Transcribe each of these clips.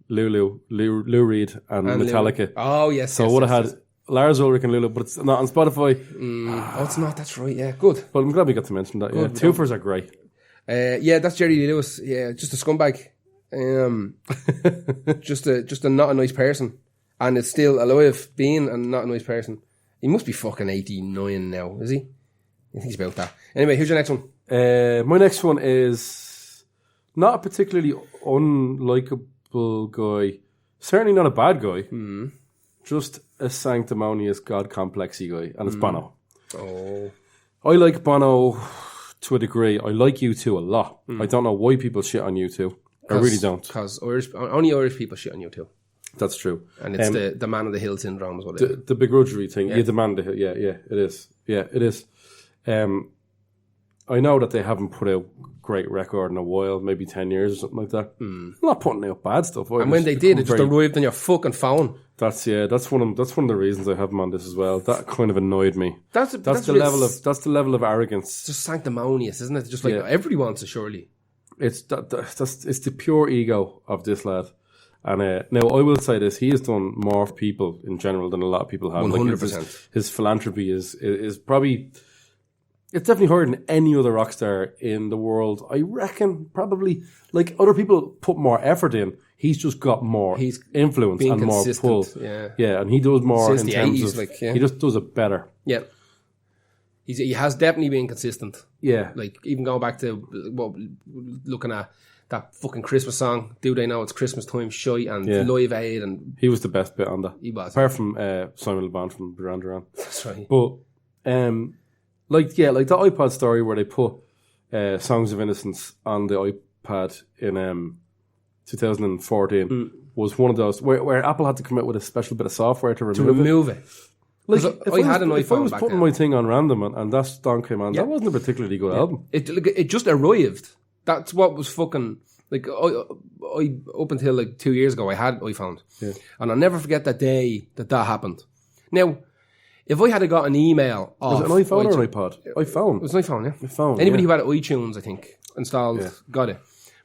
Lou Reed, and Metallica. Lou. Oh, yes. So I would have had Lars Ulrich and Lulu, but it's not on Spotify. Oh, it's not. That's right. Yeah, good. But I'm glad we got to mention that. Good. Yeah, Twofers are great. Yeah, that's Jerry Lee Lewis. Yeah, just a scumbag. Just a not a nice person, and it's still alive being a not a nice person. He must be fucking 89 now, is he? I think he's about that. Anyway, here's your next one. My next one is not a particularly unlikable guy. Certainly not a bad guy. Just a sanctimonious God complexy guy, and it's Bono. Oh, I like Bono to a degree. I like U2 a lot. I don't know why people shit on U2. I really don't. Because only Irish people shit on U2. That's true. And it's the man of the hill syndrome is what it is. The begrudgery thing. Yeah, the man of the hill. Yeah, it is. Yeah, it is. I know that they haven't put out great record in a while, maybe 10 years or something like that. I'm not putting out bad stuff. And when they did, it just arrived on your fucking phone. That's one of the reasons I have them on this as well. That kind of annoyed me. That's the level of arrogance. It's just sanctimonious, isn't it? Just like everybody wants it, surely. It's it's the pure ego of this lad. And now I will say this: he has done more for people in general than a lot of people have. 100%. Like his philanthropy is probably. It's definitely higher than any other rock star in the world. I reckon probably, like, other people put more effort in. He's just got more influence and more pull. Yeah, and he does more since in the terms 80s, of, he just does it better. Yeah. He has definitely been consistent. Yeah. Like, even going back to looking at that fucking Christmas song, Do They Know It's Christmas Time, Shite, and Live Aid. And he was the best bit on that. He was. Apart from Simon Le Bon from Duran Duran. That's right. But, like the iPod story where they put Songs of Innocence on the iPad in 2014 was one of those where Apple had to come out with a special bit of software to remove it. Like, if I was putting my thing on random and that song came on, that wasn't a particularly good album. It just arrived. That's what was fucking... Like, I up until like 2 years ago, I had iPhone. Yeah. And I'll never forget that day that happened. Now... If I had got an email off... Was it an iPhone or an iPod? iPhone. It was an iPhone, yeah. iPhone, Anybody who had iTunes, I think, installed, got it.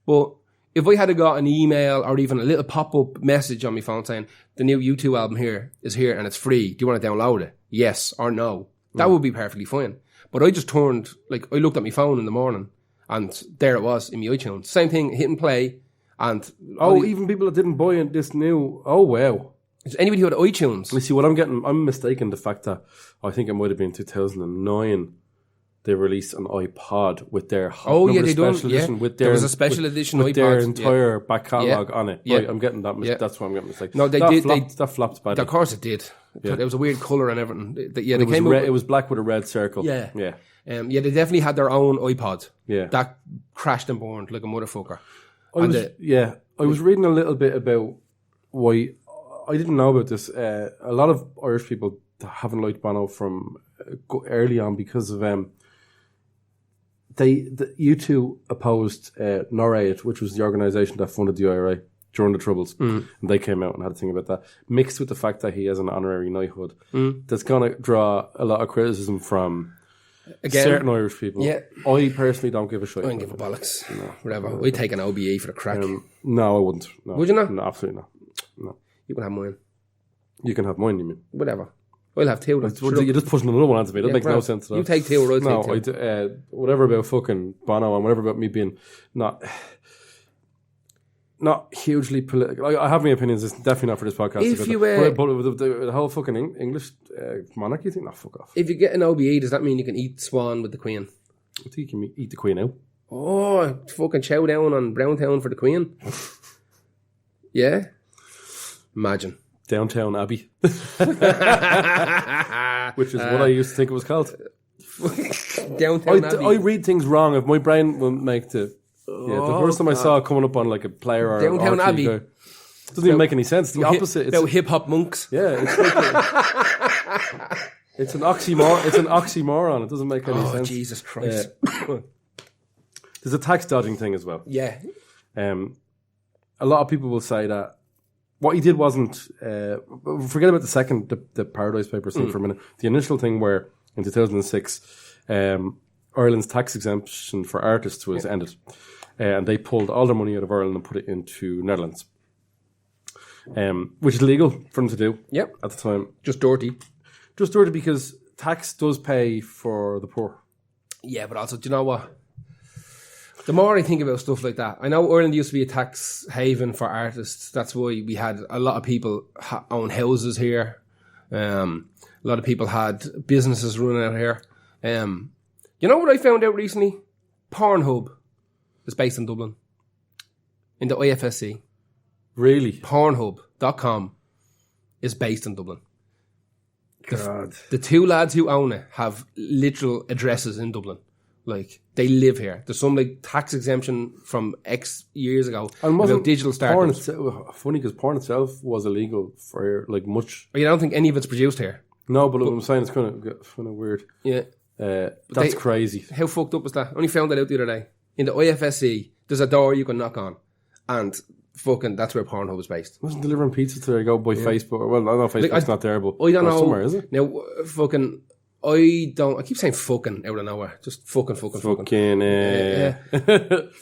But if I had got an email or even a little pop-up message on my phone saying, the new U2 album is here and it's free, do you want to download it? Yes or no. That would be perfectly fine. But I just I looked at my phone in the morning and there it was in my iTunes. Same thing, hit and play. And even people that didn't buy this new... Oh, wow. Anybody who had iTunes. You see, what I'm mistaken the fact that I think it might have been 2009 they released an iPod with their special edition. There was a special edition with iPod. Their entire back catalogue on it. Right, I'm getting that. That's why I'm getting mistaken. No, that flopped badly. Of course it did. It was a weird colour and everything. It was black with a red circle. Yeah. They definitely had their own iPod. Yeah. That crashed and burned like a motherfucker. I was reading a little bit about why... I didn't know about this. A lot of Irish people haven't liked Bono from early on because of U2 opposed NORAID, which was the organisation that funded the IRA during the Troubles, and they came out and had a thing about that. Mixed with the fact that he has an honorary knighthood, that's going to draw a lot of criticism from certain Irish people. Yeah. I personally don't give a shit. I don't give a bollocks. No, whatever. I'd take an OBE for the crack. No, I wouldn't. No. Would you not? No, absolutely not. No. You can have mine. You can have mine, you mean? Whatever. I'll have two. You're just pushing another one onto me. That makes no sense at all. You take two, or I'll take two. No, whatever about fucking Bono and whatever about me being not hugely political. I have my opinions. It's definitely not for this podcast. If you but the whole fucking English monarchy thing, fuck off. If you get an OBE, does that mean you can eat swan with the Queen? I think you can eat the Queen out. Oh, fucking chow down on Browntown for the Queen. Yeah. Imagine. Downtown Abbey. Which is what I used to think it was called. Downtown Abbey. I read things wrong. If my brain will make the first time I saw it coming up on like a player or Downtown Abbey. It doesn't even make any sense. It's the opposite. About hip-hop monks. Yeah. It's an oxymoron. It's an oxymoron. It doesn't make any sense. Oh, Jesus Christ. There's a tax dodging thing as well. Yeah. A lot of people will say that what he did wasn't... forget about the Paradise Papers thing for a minute. The initial thing where, in 2006, Ireland's tax exemption for artists was ended. And they pulled all their money out of Ireland and put it into Netherlands. which is legal for them to do. Yep. At the time, Just dirty. just dirty because tax does pay for the poor. Yeah, but also, do you know what? The more I think about stuff like that, I know Ireland used to be a tax haven for artists. That's why we had a lot of people own houses here. A lot of people had businesses running out here. You know what I found out recently? Pornhub is based in Dublin, in the IFSC. Really? Pornhub.com is based in Dublin. God. The two lads who own it have literal addresses in Dublin. Like, they live here. There's some like tax exemption from X years ago about digital startups. Funny because porn itself was illegal for like much. But you don't think any of it's produced here? No, but I'm saying it's kind of weird. Yeah. That's crazy. How fucked up was that? I only found that out the other day. In the IFSC, there's a door you can knock on. And fucking, that's where Pornhub is based. Wasn't delivering pizza to go by Facebook. Well, I know Facebook's not there, but I don't know. Somewhere, is it? Now, fucking, I keep saying fucking out of nowhere. Just fucking.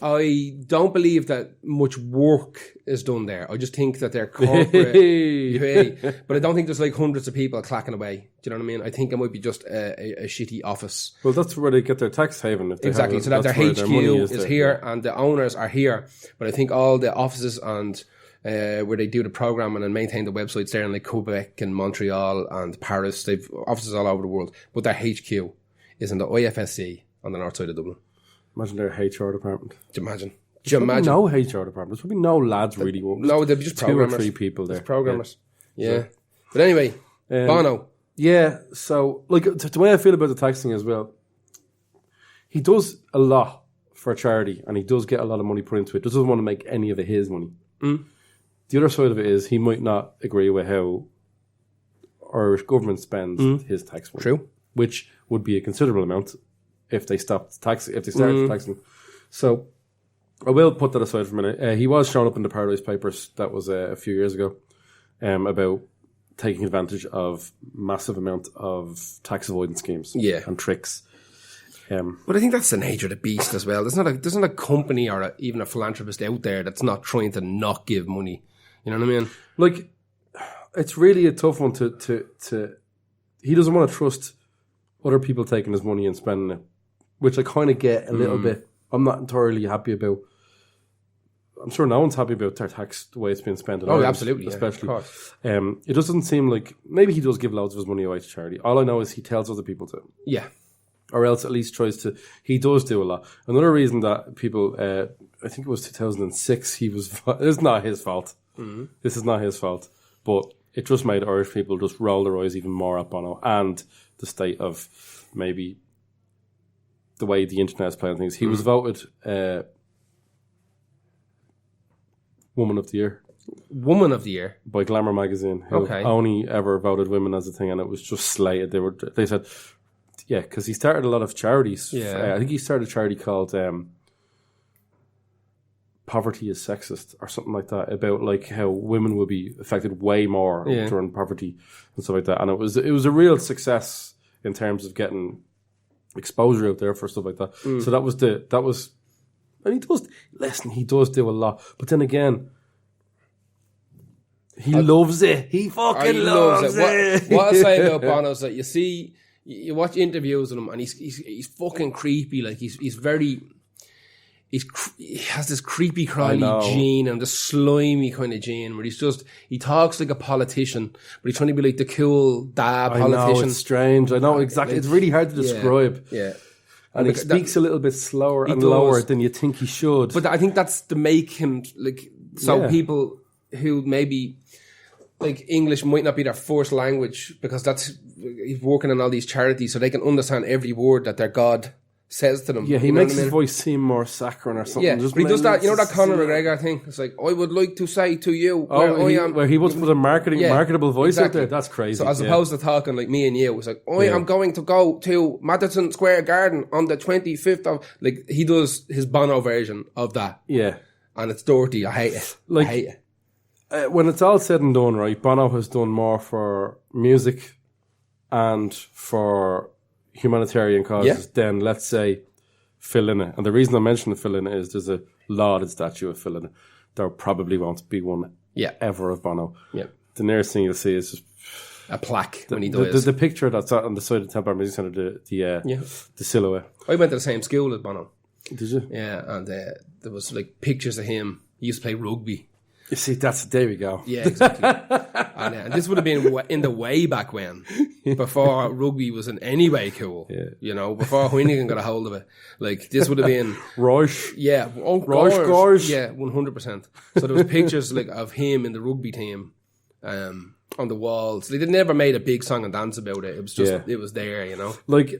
I don't believe that much work is done there. I just think that they're corporate. But I don't think there's like hundreds of people clacking away. Do you know what I mean? I think it might be just a shitty office. Well, that's where they get their tax haven. If they exactly. So that their HQ is here and the owners are here. But I think all the offices and where they do the programming and maintain the websites there in like Quebec and Montreal and Paris. They've offices all over the world. But their HQ is in the IFSC on the north side of Dublin. Imagine their HR department. Do you imagine? No HR department. There's probably no lads really. No, they'd be just programmers. 2 or 3 people there. Just programmers. Yeah. But anyway, Bono. Yeah, so like the way I feel about the tax thing as well, he does a lot for charity and he does get a lot of money put into it. Doesn't want to make any of it his money. The other side of it is he might not agree with how Irish government spends his tax money. True. Which would be a considerable amount if they started taxing. So I will put that aside for a minute. He was shown up in the Paradise Papers, that was a few years ago, about taking advantage of massive amount of tax avoidance schemes and tricks. But I think that's the nature of the beast as well. There's not a company or even a philanthropist out there that's not trying to not give money. You know what I mean? Like, it's really a tough one to he doesn't want to trust other people taking his money and spending it, which I kind of get a little bit. I'm not entirely happy about. I'm sure no one's happy about their tax, the way it's been spent. Oh, absolutely. Especially. Yeah, it doesn't seem like, maybe he does give loads of his money away to charity. All I know is he tells other people to. Yeah. Or else at least tries to. He does do a lot. Another reason that people, I think it was 2006, it's not his fault. This is not his fault. But it just made Irish people just roll their eyes even more at Bono and the state of maybe the way the internet is playing things. He was voted Woman of the Year. Woman of the Year? By Glamour magazine, who only ever voted women as a thing, and it was just slated. They said, yeah, because he started a lot of charities. Yeah. I think he started a charity called Poverty is Sexist or something like that, about like how women would be affected way more during poverty and stuff like that. And it was a real success in terms of getting exposure out there for stuff like that. So that was and he does do a lot. But then again, he loves it. He fucking loves it. What I say about Bono is that you watch interviews with him and he's fucking creepy. Like he has this creepy crawly gene and this slimy kind of gene where he talks like a politician, but he's trying to be like the cool dad politician. I know, it's strange. I know exactly. It's really hard to describe. Yeah. And he speaks a little bit slower and lower than you think he should. But I think that's to make him like, so people who maybe like English might not be their first language, because he's working on all these charities so they can understand every word that their God says to them. Yeah, he makes his voice seem more saccharine or something. Yeah, but he does that, you know, that Conor McGregor thing? It's like, I would like to say to you where he wants to put a marketable voice out there. That's crazy. So as opposed to talking like me and you, it's like, I am going to go to Madison Square Garden on the 25th of... Like, he does his Bono version of that. Yeah. And it's dirty. I hate it. I hate it. When it's all said and done, right, Bono has done more for music and for humanitarian causes than, let's say, Phil Lynott. And the reason I mention Phil Lynott is there's a lauded statue of Phil Lynott. There probably won't be one ever of Bono. Yeah. The nearest thing you'll see is just a plaque when he dies. The picture that's on the side of the Temple Music Centre, the silhouette. I went to the same school as Bono. Did you? Yeah, and there was like pictures of him. He used to play rugby. You see, there we go. Yeah, exactly. And this would have been in the way back when, before rugby was in any way cool. Yeah. You know, before Hoynigan got a hold of it. Like, this would have been... Roche. Yeah. Oh, Gorge. Yeah, 100%. So there was pictures like of him in the rugby team on the walls. They never made a big song and dance about it. It was just, it was there, you know. Like,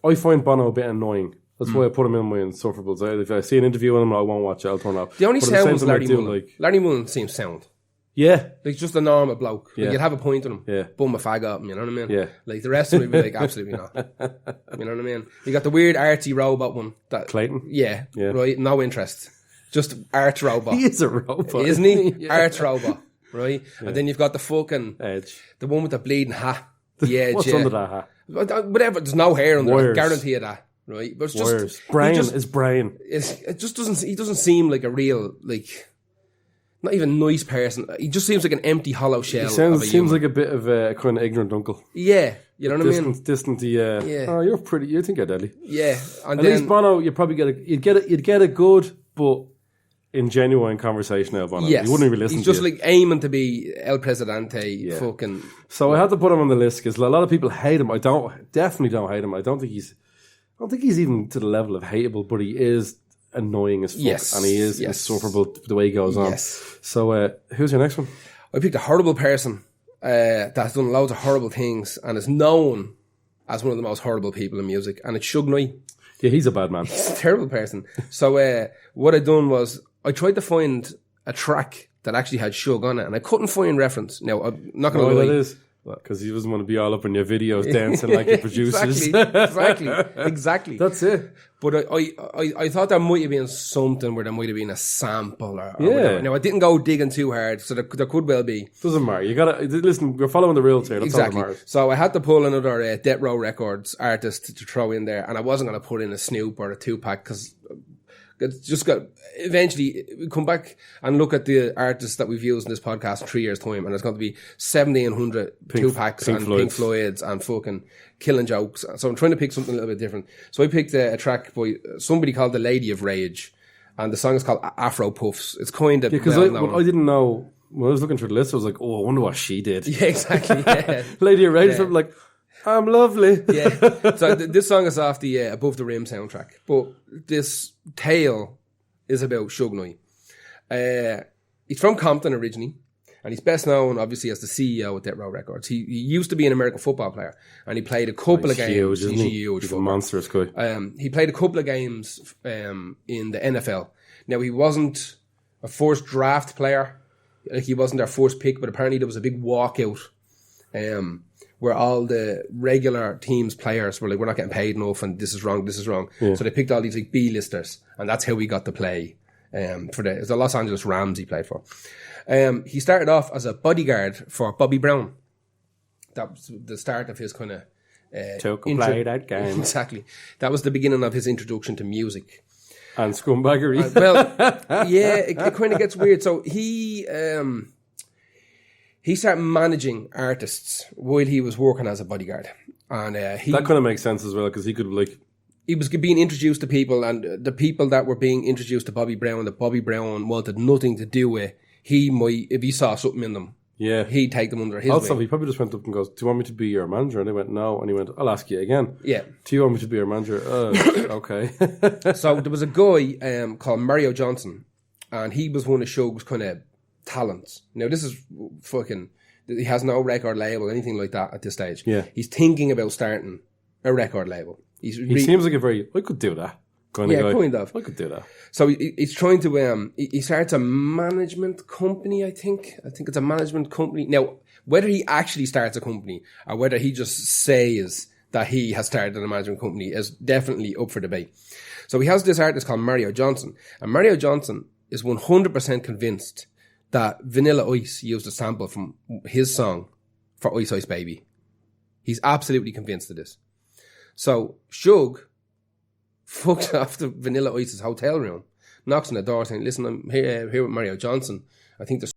I find Bono a bit annoying. That's why I put him in my Insufferables. If I see an interview with him, I won't watch it. I'll turn off. The only sound was Larry Mullen. Like, Larry Mullen seems sound. Yeah. Like, just a normal bloke. Like, Yeah. you'd have a point on him. Yeah. Boom, a fag up him, you know what I mean? Yeah. Like, the rest of it would be like, absolutely not. You know what I mean? You got the weird artsy robot one. Clayton? Yeah. Yeah. Right? No interest. Just arts robot. He is a robot. Isn't he? Yeah. Arts robot. Right? Yeah. And then you've got the fucking... Edge. The one with the bleeding hat. The edge, What's under that hat? Whatever. There's no hair under Wires. it. I guarantee you that. Right? But it's just... Wires. Brain is brain. It just doesn't... He doesn't seem like a real, like... Not even nice person. He just seems like an empty, hollow shell. Seems like a bit of a kind of ignorant uncle. Yeah, you know what I mean. Distant. Oh, you're pretty. You think you're deadly. Yeah, and at least Bono, you probably you'd get a good, but in genuine conversation out of Bono. Yes, you wouldn't even listen. He's just to like aiming to be El Presidente. Fucking. So I had to put him on the list because a lot of people hate him. I definitely don't hate him. I don't think he's even to the level of hateable, but he is annoying as fuck, and he is insufferable the way he goes on. So, who's your next one? I picked a horrible person that's done loads of horrible things and is known as one of the most horrible people in music, and it's Suge Knight. Yeah, he's a bad man. He's a terrible person. So, what I done was I tried to find a track that actually had Suge on it, and I couldn't find reference. Now, I'm not going to lie. That is? Because he doesn't want to be all up in your videos dancing like your producers. Exactly. That's it. But I thought there might have been something where there might have been a sample or whatever. Now, I didn't go digging too hard, so there could well be. Doesn't matter. You gotta listen. We're following the rules here. That's all that matters. So I had to pull another Death Row Records artist to throw in there, and I wasn't going to put in a Snoop or a Tupac because it's just got. Eventually, we come back and look at the artists that we've used in this podcast in 3 years' time, and there's going to be 1,700 Tupacs and Pink Floyds and fucking Killing Jokes. So I'm trying to pick something a little bit different. So I picked a track by somebody called The Lady of Rage, and the song is called Afro Puffs. It's kind of because I didn't know when I was looking through the list. I was like, oh, I wonder what she did. Yeah, exactly. Yeah. Lady of Rage. I'm like, I'm lovely. Yeah. So this song is off the Above the Rim soundtrack, but this tale is about Suge Knight. He's from Compton originally, and he's best known obviously as the CEO of Death Row Records. He used to be an American football player, and he played a couple of games. He's huge. He's a monstrous guy. He played a couple of games in the NFL. Now, he wasn't a first draft player, like he wasn't their first pick, but apparently there was a big walkout where all the regular teams players were like, we're not getting paid enough and this is wrong. Yeah. So they picked all these like B-listers, and that's how we got to play it was the Los Angeles Rams he played for. He started off as a bodyguard for Bobby Brown. That was the start of his kind of... play that game. Exactly. That was the beginning of his introduction to music. And scumbaggery. It kind of gets weird. So he started managing artists while he was working as a bodyguard. And that kind of makes sense as well, because he could he was being introduced to people, and the people that were being introduced to Bobby Brown, that Bobby Brown wanted nothing to do with, he might, if he saw something in them, he'd take them under his wing. He probably just went up and goes, do you want me to be your manager? And they went, no. And he went, I'll ask you again. Yeah. Do you want me to be your manager? Okay. So there was a guy called Mario Johnson, and he was one of Suge's kind of talents. Now, this is he has no record label, anything like that at this stage. Yeah. He's thinking about starting a record label. He seems like I could do that kind of guy. Kind of. I could do that. So he's trying to, he starts a management company, I think. I think it's a management company. Now, whether he actually starts a company or whether he just says that he has started a management company is definitely up for debate. So he has this artist called Mario Johnson, and Mario Johnson is 100% convinced that Vanilla Ice used a sample from his song for Ice Ice Baby. He's absolutely convinced of this. So Suge fucks off the Vanilla Ice's hotel room, knocks on the door saying, listen, I'm here with Mario Johnson. I think there's